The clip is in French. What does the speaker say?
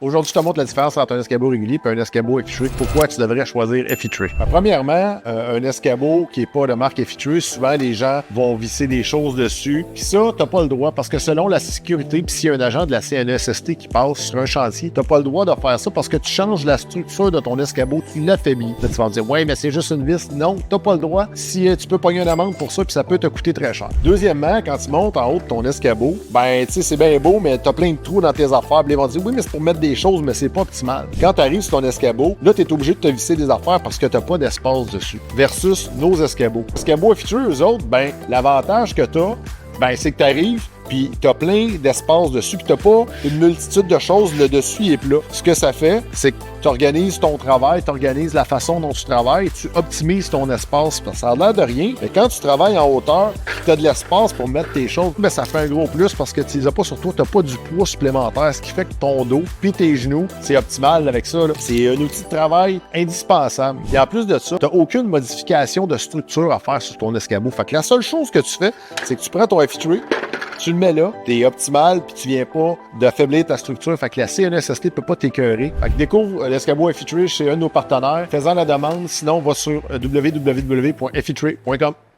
Aujourd'hui, je te montre la différence entre un escabeau régulier et un escabeau effitué. Pourquoi tu devrais choisir effitué? Premièrement, un escabeau qui n'est pas de marque effituée, souvent les gens vont visser des choses dessus. Puis ça, tu n'as pas le droit parce que selon la sécurité, puis s'il y a un agent de la CNESST qui passe sur un chantier, tu n'as pas le droit de faire ça parce que tu changes la structure de ton escabeau, tu l'affaiblis. Là, tu vas me dire, ouais, mais c'est juste une vis. Non, tu n'as pas le droit. Si tu peux pogner une amende pour ça, puis ça peut te coûter très cher. Deuxièmement, quand tu montes en haut de ton escabeau, ben, tu sais, c'est bien beau, mais tu as plein de trous dans tes affaires. Puis ils vont dire, oui, mais c'est pour mettre des choses, mais c'est pas optimal. Quand tu arrives sur ton escabeau, là, tu es obligé de te visser des affaires parce que tu n'as pas d'espace dessus. Versus nos escabeaux. Les escabeaux effitués, eux autres, ben, l'avantage que tu as, ben, c'est que tu arrives, puis tu as plein d'espace dessus, puis tu n'as pas une multitude de choses, le dessus est plat. Ce que ça fait, c'est que tu organises ton travail, tu organises la façon dont tu travailles, tu optimises ton espace. Ça a l'air de rien, mais quand tu travailles en hauteur, tu as de l'espace pour mettre tes choses, mais ça fait un gros plus parce que tu les as pas sur toi, tu n'as pas du poids supplémentaire, ce qui fait que ton dos puis tes genoux, c'est optimal avec ça. C'est un outil de travail indispensable. Et en plus de ça, tu n'as aucune modification de structure à faire sur ton escabeau. Fait que la seule chose que tu fais, c'est que tu prends ton effitué, tu le mets là, t'es optimal, puis tu viens pas d'affaiblir ta structure. Fait que la CNESST ne peut pas t'écœurer. Fait que découvre l'escabeau effitué chez un de nos partenaires. Fais-en la demande. Sinon, va sur www.effitué.com.